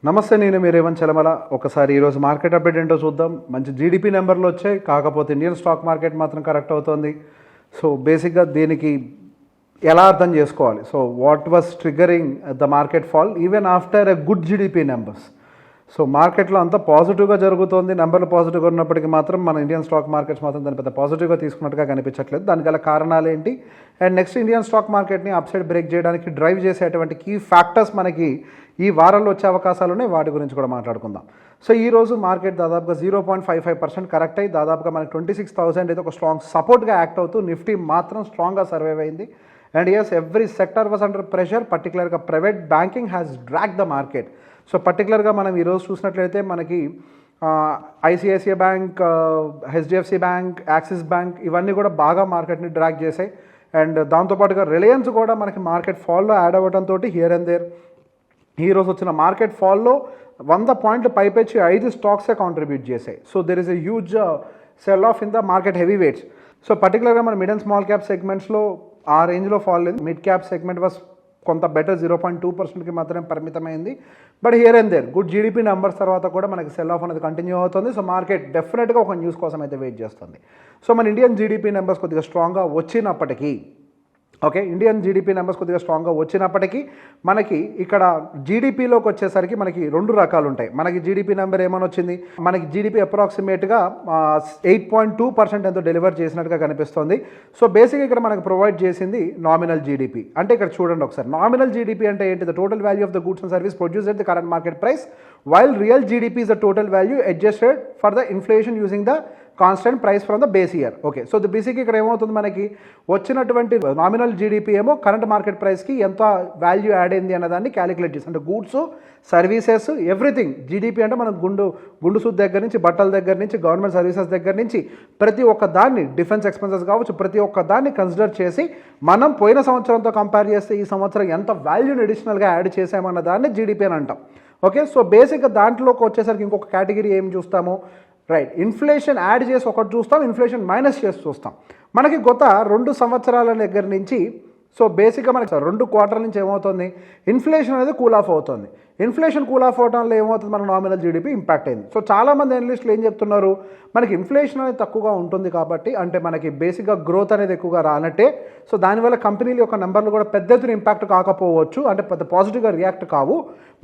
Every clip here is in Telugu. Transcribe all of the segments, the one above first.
నమస్తే, నేను మీ రేవంత్ చలమల. ఒకసారి ఈరోజు మార్కెట్ అప్డేట్ ఏంటో చూద్దాం. మంచి జీడిపి నెంబర్లు వచ్చాయి, కాకపోతే ఇండియన్ స్టాక్ మార్కెట్ మాత్రం కరెక్ట్ అవుతుంది. సో బేసిక్గా దీనికి ఎలా అర్థం చేసుకోవాలి? So what was triggering the market fall even after a good GDP numbers? So మార్కెట్లో అంతా పాజిటివ్గా జరుగుతుంది, నెంబర్లు పాజిటివ్గా ఉన్నప్పటికీ మాత్రం మన ఇండియన్ స్టాక్ మార్కెట్స్ మాత్రం దాని పెద్ద పాజిటివ్గా తీసుకున్నట్టుగా కనిపించట్లేదు. దానికి గల కారణాలు ఏంటి? అండ్ నెక్స్ట్ ఇండియన్ స్టాక్ మార్కెట్ని అప్సైడ్ బ్రేక్ చేయడానికి డ్రైవ్ చేసేటువంటి కీ ఫ్యాక్టర్స్ మనకి ఈ వారంలో వచ్చే అవకాశాలు ఉన్నాయి, వాటి గురించి కూడా మాట్లాడుకుందాం. సో ఈరోజు మార్కెట్ దాదాపుగా 0.55% కరెక్ట్ అయ్యి దాదాపుగా మనకి 26,000 అయితే ఒక స్ట్రాంగ్ సపోర్ట్గా యాక్ట్ అవుతూ నిఫ్టీ మాత్రం స్ట్రాంగ్గా సర్వైవ్ అయింది. And yes, every sector was under pressure, పర్టికులర్గా private banking has drag the market. So పర్టికులర్గా మనం ఈరోజు చూసినట్లయితే మనకి ICICI bank, HDFC bank, Axis bank ఇవన్నీ కూడా బాగా మార్కెట్ని డ్రాగ్ చేశాయి. అండ్ దాంతోపాటుగా రిలయన్స్ కూడా మనకి మార్కెట్ ఫాల్లో యాడ్ అవ్వడంతో హియర్ అండ్ దేర్ ఈరోజు వచ్చిన మార్కెట్ ఫాల్లో 100 పాయింట్లు పైపెచ్చి 5 స్టాక్సే కాంట్రిబ్యూట్ చేశాయి. So there is a huge sell off in the market heavy weights. So పర్టికులర్గా మన మిడ్ అండ్ స్మాల్ క్యాప్ సెగ్మెంట్స్లో ఆ రేంజ్లో ఫాల్ లేదు. మిడ్ క్యాప్ సెగ్మెంట్ వాస్ కొంత బెటర్, 0.2%కి మాత్రమే పరిమితమైంది. But here and there good GDP numbers తర్వాత కూడా మనకి సెల్ ఆఫ్ అనేది కంటిన్యూ అవుతుంది. సో మార్కెట్ డెఫినెట్గా ఒక న్యూస్ కోసం అయితే వెయిట్ చేస్తుంది. సో మన ఇండియన్ జీడిపి నెంబర్స్ కొద్దిగా స్ట్రాంగ్గా వచ్చినప్పటికీ ఇండియన్ జీడిపి నెంబర్స్ కొద్దిగా స్ట్రాంగ్గా వచ్చినప్పటికీ మనకి ఇక్కడ జీడిపిలోకి వచ్చేసరికి మనకి 2 రకాలు ఉంటాయి. మనకి జీడిపి నెంబర్ ఏమని వచ్చింది? మనకి జీడిపి అప్రాక్సిమేట్గా 8.2% ఎంతో డెలివర్ చేసినట్టుగా కనిపిస్తుంది. సో బేసిక్గా ఇక్కడ మనకు ప్రొవైడ్ చేసింది నామినల్ జీడిపి. అంటే ఇక్కడ చూడండి ఒకసారి, నామినల్ జీడిపి అంటే ఏంటి? The total value of the goods and service produce at the current market price, while real GDP is the total value adjusted for the inflation using the constant price from the base year. Okay, so the basic ఇక్కడ ఏమవుతుంది, మనకి వచ్చినటువంటి నామినల్ జీడిపి ఏమో కరెంట్ మార్కెట్ ప్రైస్కి ఎంత వాల్యూ యాడ్ అయింది అన్నదాన్ని క్యాలిక్యులేట్ చేసి, అంటే గూడ్స్, సర్వీసెస్, ఎవ్రీథింగ్. జీడిపి అంటే మనం గుండు సూద్ దగ్గర నుంచి, బట్టల దగ్గర నుంచి, గవర్నమెంట్ సర్వీసెస్ దగ్గర నుంచి ప్రతి ఒక్క దాన్ని, డిఫెన్స్ ఎక్స్పెన్సెస్ కావచ్చు, ప్రతి ఒక్క దాన్ని కన్సిడర్ చేసి మనం పోయిన సంవత్సరంతో కంపేర్ చేస్తే ఈ సంవత్సరం ఎంత వాల్యూని అడిషనల్గా యాడ్ చేసామన్న దాన్ని జీడిపి అని అంటాం. ఓకే, సో బేసిక్గా దాంట్లోకి వచ్చేసరికి ఇంకొక కేటగిరీ ఏం చూస్తాము? రైట్, ఇన్ఫ్లేషన్ యాడ్ చేసి ఒకటి చూస్తాం, ఇన్ఫ్లేషన్ మైనస్ చేసి చూస్తాం. మనకి గత 2 సంవత్సరాల దగ్గర నుంచి, సో బేసిక్గా మనకి 2 క్వార్టర్ల నుంచి ఏమవుతుంది, ఇన్ఫ్లేషన్ అనేది కూల్ ఆఫ్ అవుతుంది. ఇన్ఫ్లేషన్ కూల్ ఆఫ్ అవడం వల్ల ఏమవుతుంది, మన నామినల్ జీడిపి ఇంపాక్ట్ అయింది. సో చాలామంది అనలిస్టులు ఏం చెప్తున్నారు, మనకి ఇన్ఫ్లేషన్ అనేది తక్కువగా ఉంటుంది కాబట్టి, అంటే మనకి బేసిక్గా గ్రోత్ అనేది ఎక్కువగా రానట్టే. సో దానివల్ల కంపెనీల యొక్క నెంబర్లు కూడా పెద్ద ఎత్తున ఇంపాక్ట్ కాకపోవచ్చు, అంటే పెద్ద పాజిటివ్గా రియాక్ట్ కావు.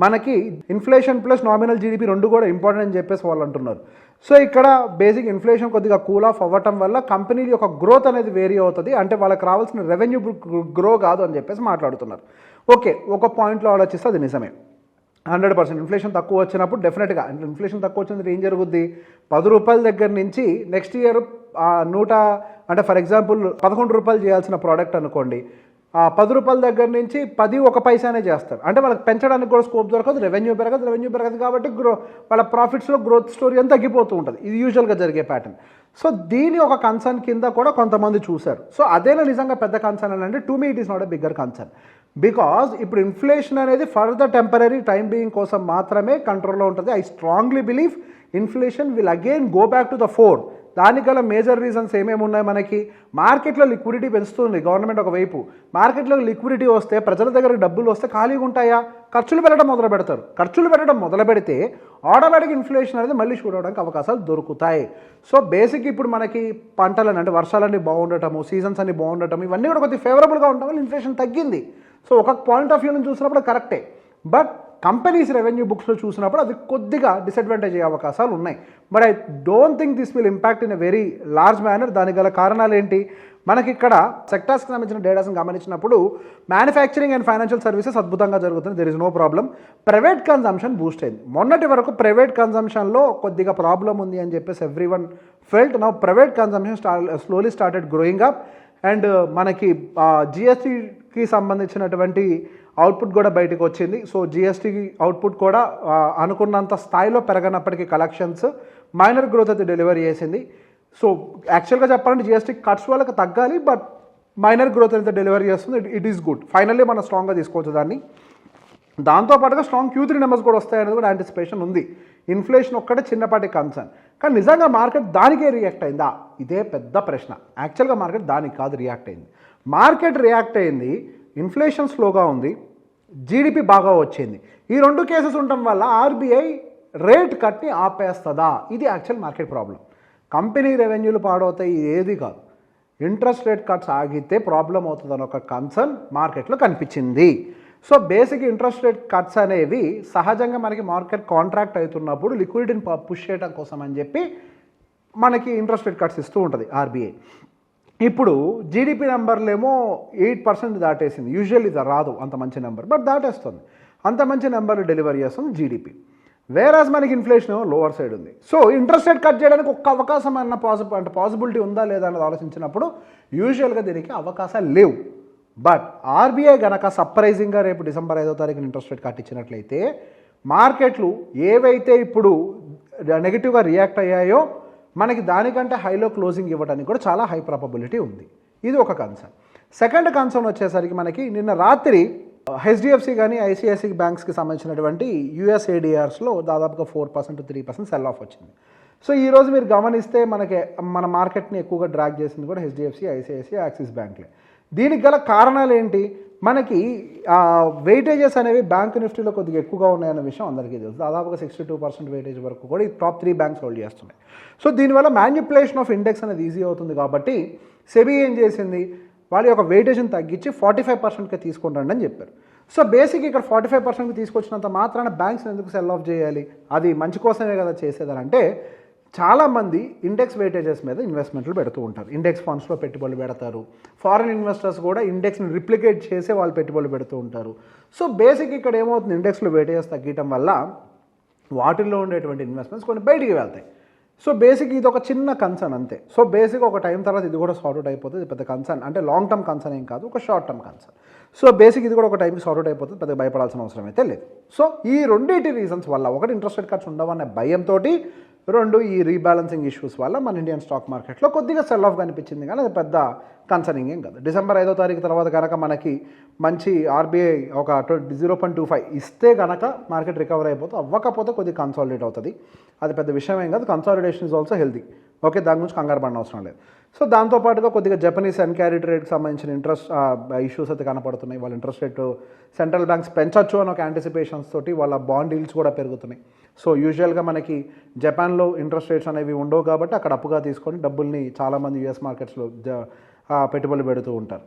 మనకి ఇన్ఫ్లేషన్ ప్లస్ నామినల్ జీడిపి 2 కూడా ఇంపార్టెంట్ అని చెప్పేసి వాళ్ళు అంటున్నారు. సో ఇక్కడ బేసిక్ ఇన్ఫ్లేషన్ కొద్దిగా కూల్ ఆఫ్ అవ్వటం వల్ల కంపెనీల యొక్క గ్రోత్ అనేది వేరీ అవుతుంది, అంటే వాళ్ళకి రావాల్సిన రెవెన్యూ గ్రో కాదు అని చెప్పేసి మాట్లాడుతున్నారు. ఓకే, ఒక పాయింట్లో ఆలోచిస్తే అది నిజమే. 100% ఇన్ఫ్లేషన్ తక్కువ వచ్చినప్పుడు డెఫినెట్గా, ఇన్ఫ్లేషన్ తక్కువ వచ్చినప్పుడు ఏం జరుగుద్ది, 10 రూపాయల దగ్గర నుంచి నెక్స్ట్ ఇయర్ 100, అంటే ఫర్ ఎగ్జాంపుల్ 11 రూపాయలు చేయాల్సిన ప్రోడక్ట్ అనుకోండి, 10 రూపాయల దగ్గర నుంచి 10 1 పైసానే చేస్తారు. అంటే వాళ్ళకి పెంచడానికి కూడా స్కోప్ దొరకదు, రెవెన్యూ పెరగదు కాబట్టి వాళ్ళ ప్రాఫిట్స్లో గ్రోత్ స్టోరీ అని తగ్గిపోతూ ఉంటుంది. ఇది యూజువల్గా జరిగే ప్యాటర్న్. సో దీని ఒక కన్సర్న్ కింద కూడా కొంతమంది చూశారు. సో అదేనా నిజంగా పెద్ద కన్సర్న్ అని అంటే, to me it is not a bigger concern. Because ఇప్పుడు ఇన్ఫ్లేషన్ అనేది for the temporary time being కోసం మాత్రమే కంట్రోల్లో ఉంటుంది. I strongly believe inflation will again go back to the 4. దానికి గల మేజర్ రీజన్స్ ఏమేమి ఉన్నాయి? మనకి మార్కెట్లో లిక్విడిటీ పెంచుతుంది గవర్నమెంట్ ఒకవైపు. మార్కెట్లో లిక్విడిటీ వస్తే, ప్రజల దగ్గర డబ్బులు వస్తే ఖాళీగా ఉంటాయా? ఖర్చులు పెట్టడం మొదలు పెడతారు. ఖర్చులు పెట్టడం మొదలు పెడితే ఆటోమేటిక్ ఇన్ఫ్లేషన్ అనేది మళ్ళీ షూట్ అవడానికి అవకాశాలు దొరుకుతాయి. సో బేసిక్ ఇప్పుడు మనకి పంటలని, అంటే వర్షాలన్నీ బాగుండటము, సీజన్స్ అన్ని బాగుండటం, ఇవన్నీ కూడా కొద్దిగా ఫేవరబుల్గా ఉండటం వల్ల ఇన్ఫ్లేషన్ తగ్గింది. సో ఒక పాయింట్ ఆఫ్ వ్యూ నుంచి చూసినప్పుడు కరెక్టే, బట్ కంపెనీస్ రెవెన్యూ బుక్స్లో చూసినప్పుడు అది కొద్దిగా డిసడ్వాంటేజ్ అయ్యే అవకాశాలు ఉన్నాయి. But I don't think this will impact in a very large manner. దానికి గల కారణాలు ఏంటి? మనకి ఇక్కడ సెక్టార్స్కి సంబంధించిన డేటాస్ని గమనించినప్పుడు మ్యానుఫ్యాక్చరింగ్ అండ్ ఫైనాన్షియల్ సర్వీసెస్ అద్భుతంగా జరుగుతుంది, there is no problem. Private consumption boost అయింది. మొన్నటి వరకు ప్రైవేట్ కన్జంప్షన్లో కొద్దిగా ప్రాబ్లం ఉంది అని చెప్పేసి every one felt. Now private consumption slowly started growing up. And మనకి జిఎస్టీకి సంబంధించినటువంటి అవుట్పుట్ కూడా బయటకు వచ్చింది. సో జిఎస్టీ అవుట్పుట్ కూడా అనుకున్నంత స్థాయిలో పెరగనప్పటికీ కలెక్షన్స్ మైనర్ గ్రోత్ అయితే డెలివరీ చేసింది. సో యాక్చువల్గా చెప్పాలంటే జిఎస్టీ కట్స్ వాళ్ళకి తగ్గాలి, బట్ మైనర్ గ్రోత్ అయితే డెలివరీ చేస్తుంది. It is good. ఫైనల్లీ మనం స్ట్రాంగ్గా తీసుకోవచ్చు దాన్ని. దాంతోపాటుగా స్ట్రాంగ్ Q3 నెంబర్స్ కూడా వస్తాయనేది కూడా యాంటిసిపేషన్ ఉంది. ఇన్ఫ్లేషన్ ఒక్కటే చిన్నపాటి కన్సర్న్, కానీ నిజంగా మార్కెట్ దానికే రియాక్ట్ అయిందా? ఇదే పెద్ద ప్రశ్న. యాక్చువల్గా మార్కెట్ దానికి కాదు రియాక్ట్ అయింది. మార్కెట్ రియాక్ట్ అయింది, ఇన్ఫ్లేషన్ స్లోగా ఉంది, జీడిపి బాగా వచ్చింది. ఈ 2 కేసెస్ ఉండటం వల్ల ఆర్బీఐ రేట్ కట్ని ఆపేస్తుందా? ఇది యాక్చువల్ మార్కెట్ ప్రాబ్లం. కంపెనీ రెవెన్యూలు పాడవుతాయి, ఏది కాదు. ఇంట్రెస్ట్ రేట్ కట్స్ ఆగితే ప్రాబ్లం అవుతుందని ఒక కన్సర్న్ మార్కెట్లో కనిపించింది. So basic interest rate cuts అనేవి సహజంగా మనకి మార్కెట్ కాంట్రాక్ట్ అవుతున్నప్పుడు లిక్విడిటీని పుష్ చేయడం కోసం అని చెప్పి మనకి ఇంట్రెస్ట్ రేట్ కట్స్ ఇస్తూ ఉంటుంది ఆర్బీఐ. ఇప్పుడు జీడిపి నెంబర్లు ఏమో 8% దాటేసింది. యూజువల్లీ ఇది రాదు అంత మంచి నెంబర్, బట్ దాటేస్తుంది. అంత మంచి నెంబర్లు డెలివరీ చేస్తుంది జీడిపి. వేరాజ్ మనకి ఇన్ఫ్లేషన్ ఏమో లోవర్ సైడ్ ఉంది. సో ఇంట్రెస్ట్ రేట్ కట్ చేయడానికి ఒక్క అవకాశం అన్న పాసిబిలిటీ ఉందా లేదా అన్నది ఆలోచించినప్పుడు యూజువల్గా దీనికి అవకాశాలు లేవు. బట్ ఆర్బీఐ గనక సర్ప్రైజింగ్గా రేపు డిసెంబర్ 5వ తారీఖున ఇంట్రెస్ట్ రేట్ కట్ ఇచ్చినట్లయితే మార్కెట్లు ఏవైతే ఇప్పుడు నెగిటివ్గా రియాక్ట్ అయ్యాయో మనకి దానికంటే హైలో క్లోజింగ్ ఇవ్వడానికి కూడా చాలా హై ప్రాబబిలిటీ ఉంది. ఇది ఒక కన్సర్న్. సెకండ్ కన్సర్న్ వచ్చేసరికి మనకి నిన్న రాత్రి హెచ్డిఎఫ్సి కానీ ఐసిఐసి బ్యాంక్స్కి సంబంధించినటువంటి యూఎస్ఏడిఆర్స్లో దాదాపుగా 4% to 3% సెల్ ఆఫ్ వచ్చింది. సో ఈరోజు మీరు గమనిస్తే మన మార్కెట్ని ఎక్కువగా డ్రాగ్ చేసింది కూడా హెచ్డిఎఫ్సి, ఐసిఐసి, యాక్సిస్ బ్యాంక్లే. దీనికి గల కారణాలు ఏంటి? మనకి వెయిటేజెస్ అనేవి బ్యాంక్ నిఫ్టీలో కొద్దిగా ఎక్కువగా ఉన్నాయన్న విషయం అందరికీ తెలుసు. దాదాపుగా 62% వెయిటేజ్ వరకు కూడా ఈ టాప్ 3 బ్యాంక్స్ హోల్డ్ చేస్తున్నాయి. సో దీనివల్ల మ్యానిపులేషన్ ఆఫ్ ఇండెక్స్ అనేది ఈజీ అవుతుంది. కాబట్టి సెబీ ఏం చేసింది, వాళ్ళ యొక్క వెయిటేజ్ని తగ్గించి 45%కి తీసుకుంటాండి అని చెప్పారు. సో బేసిక్ ఇక్కడ 45%కి తీసుకొచ్చినంత మాత్రాన బ్యాంక్స్ ఎందుకు సెల్ ఆఫ్ చేయాలి? అది మంచి కోసమే కదా చేసేదని అంటే, చాలామంది ఇండెక్స్ వెయిటేజెస్ మీద ఇన్వెస్ట్మెంట్లు పెడుతూ ఉంటారు. ఇండెక్స్ ఫండ్స్లో పెట్టుబడులు పెడతారు. ఫారిన్ ఇన్వెస్టర్స్ కూడా ఇండెక్స్ని రిప్లికేట్ చేసే వాళ్ళు పెట్టుబడులు పెడుతూ ఉంటారు. సో బేసిక్ ఇక్కడ ఏమవుతుంది, ఇండెక్స్లో వెయిటేజెస్ తగ్గడం వల్ల వాటిల్లో ఉండేటువంటి ఇన్వెస్ట్మెంట్స్ కొన్ని బయటికి వెళ్తాయి. సో బేసిక్ ఇది ఒక చిన్న కన్సర్న్ అంతే. సో బేసిక్ ఒక టైం తర్వాత ఇది కూడా సార్ట్అవుట్ అయిపోతుంది. పెద్ద కన్సర్న్ అంటే లాంగ్ టర్మ్ కన్సర్న్ ఏం కాదు, ఒక short term concern. So basic ఇది కూడా ఒక టైంకి సార్ట్అవుట్ అయిపోతుంది, పెద్దగా భయపడాల్సిన అవసరం అయితే లేదు. సో ఈ రెండింటి రీజన్స్ వల్ల, ఒకటి ఇంట్రెస్ట్ రేట్ కట్స్ ఉండవనే భయంతో, 2 ఈ రీబ్యాలెన్సింగ్ ఇష్యూస్ వల్ల మన ఇండియన్ స్టాక్ మార్కెట్లో కొద్దిగా సెల్ ఆఫ్ కనిపించింది. కానీ అది పెద్ద కన్సర్నింగ్ ఏం కాదు. డిసెంబర్ 5వ తారీఖు తర్వాత కనుక మనకి మంచి ఆర్బీఐ ఒక 0.25 ఇస్తే కనుక మార్కెట్ రికవర్ అయిపోతుంది. అవ్వకపోతే కొద్దిగా కన్సాలిడేట్ అవుతుంది. అది పెద్ద విషయం ఏం కాదు. Consolidation is also healthy. Okay, దాని గురించి కంగారు పడిన అవసరం లేదు. సో దాంతోపాటుగా కొద్దిగా జపనీస్ ఎన్క్యారీ రేట్కి సంబంధించిన ఇంట్రెస్ట్ ఇష్యూస్ అయితే కనపడుతున్నాయి. వాళ్ళ ఇంట్రెస్ట్ రేట్ సెంట్రల్ బ్యాంక్స్ పెంచొచ్చు అని ఒక యాంటిసిపేషన్స్ తోటి వాళ్ళ బాండ్ డీల్స్ కూడా పెరుగుతున్నాయి. సో యూజువల్గా మనకి జపాన్లో ఇంట్రెస్ట్ రేట్స్ అనేవి ఉండవు కాబట్టి అక్కడ అప్పుగా తీసుకొని డబ్బుల్ని చాలామంది యూఎస్ మార్కెట్స్లో పెట్టుబడులు పెడుతూ ఉంటారు.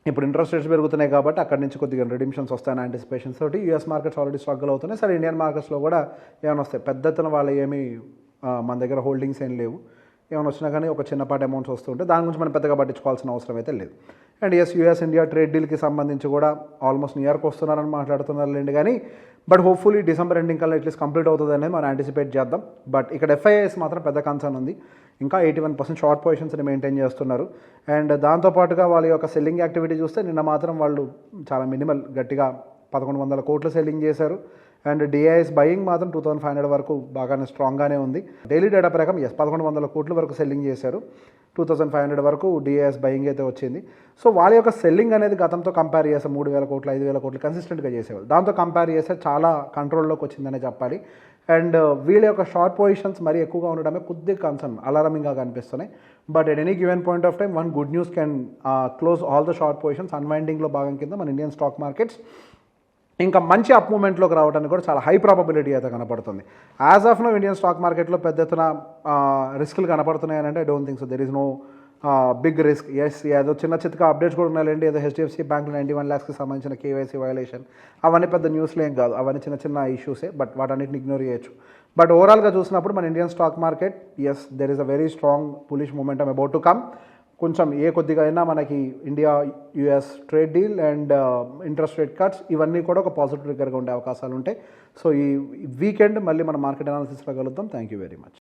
ఇప్పుడు ఇంట్రెస్ట్ రేట్స్ పెరుగుతున్నాయి కాబట్టి అక్కడి నుంచి కొద్దిగా రిడిమ్షన్స్ వస్తాయని యాంటిసిపేషన్స్ తోటి యూఎస్ మార్కెట్స్ ఆల్రెడీ స్ట్రగుల్ అవుతున్నాయి. సరే, ఇండియన్ మార్కెట్స్లో కూడా ఏమైనా వస్తాయి. పెద్ద ఎత్తున వాళ్ళు ఏమీ మన దగ్గర హోల్డింగ్స్ ఏం లేవు. ఏమైనా వచ్చినా కానీ ఒక చిన్నపాటి అమౌంట్స్ వస్తుంటే దాని గురించి మనం పెద్దగా పట్టించుకోవాల్సిన అవసరం అయితే లేదు. అండ్ యూఎస్ ఇండియా ట్రేడ్ డీల్కి సంబంధించి కూడా ఆల్మోస్ట్ నియర్కి వస్తున్నారని మాట్లాడుతున్నారు లేండి. కానీ బట్ హోప్ఫుల్లీ డిసెంబర్ ఎండింగ్ కల్లా అట్లీస్ట్ కంప్లీట్ అవుతుంది అనేది మనం యాంటిసిపేట్ చేద్దాం. బట్ ఇక్కడ ఎఫ్ఐఐస్ మాత్రం పెద్ద కన్సర్న్ ఉంది. ఇంకా 81% షార్ట్ పొజిషన్స్ని మెయింటైన్ చేస్తున్నారు. అండ్ దాంతోపాటుగా వాళ్ళ యొక్క సెల్లింగ్ యాక్టివిటీ చూస్తే నిన్న మాత్రం వాళ్ళు చాలా మినిమల్ గట్టిగా 1100 కోట్లు సెల్లింగ్ చేశారు. అండ్ డిఐఎస్ బయింగ్ మాత్రం 2500 వరకు బాగానే స్ట్రాంగ్గానే ఉంది. డైలీ డేటా ప్రకారం 1100 కోట్ల వరకు సెల్లింగ్ చేశారు. 2500 వరకు డిఐఎస్ బయింగ్ అయితే వచ్చింది. సో వాళ్ళ యొక్క సెల్లింగ్ అనేది గతంతో కంపేర్ చేస్తే 3000 కోట్లు 5000 కోట్లు కన్సిస్టెంట్గా చేసేవాళ్ళు. దాంతో కంపేర్ చేస్తే చాలా కంట్రోల్లోకి వచ్చిందనే చెప్పాలి. అండ్ వీళ్ళ యొక్క షార్ట్ పొజిషన్స్ మరీ ఎక్కువగా ఉండడమే కొద్దిగా కన్సర్న్, అలారమింగ్గా కనిపిస్తున్నాయి. But at any given point of time one good news can close all the short positions. అన్వైండింగ్లో భాగం కింద మన ఇండియన్ స్టాక్ మార్కెట్స్ ఇంకా మంచి అప్ మూమెంట్లోకి రావడానికి కూడా చాలా హై ప్రాబబిలిటీ అయితే కనపడుతుంది. As of now Indian stock మార్కెట్లో పెద్ద ఎత్తున రిస్కులు కనపడుతున్నాయని అంటే I don't think so. There is no big risk. Yes, ఏదో చిన్న చిత్తగా అప్డేట్స్ కూడా ఉన్నాయండి. ఏదో హెచ్డిఎఫ్సి బ్యాంక్లో 91 lakhsకి సంబంధించిన కేవైసీ వయలేషన్, అవన్నీ పెద్ద న్యూస్లో ఏం కాదు. అవన్నీ చిన్న చిన్న ఇష్యూసే, బట్ వాటన్నిటిని ఇగ్నోర్ చేయొచ్చు. బట్ ఓవరాల్గా చూసినప్పుడు మన Indian stock market, yes, there is a very strong bullish momentum about to come. కొంచెం కొద్దిగా అయినా మనకి India US trade deal and interest rate cuts ఇవన్నీ కూడా ఒక పాజిటివ్ ట్రిగ్గర్గా ఉండే అవకాశాలు ఉంటాయి. సో ఈ వీకెండ్ మళ్ళీ మన మార్కెట్ అనాలిసిస్లో కలుద్దాం. Thank you very much.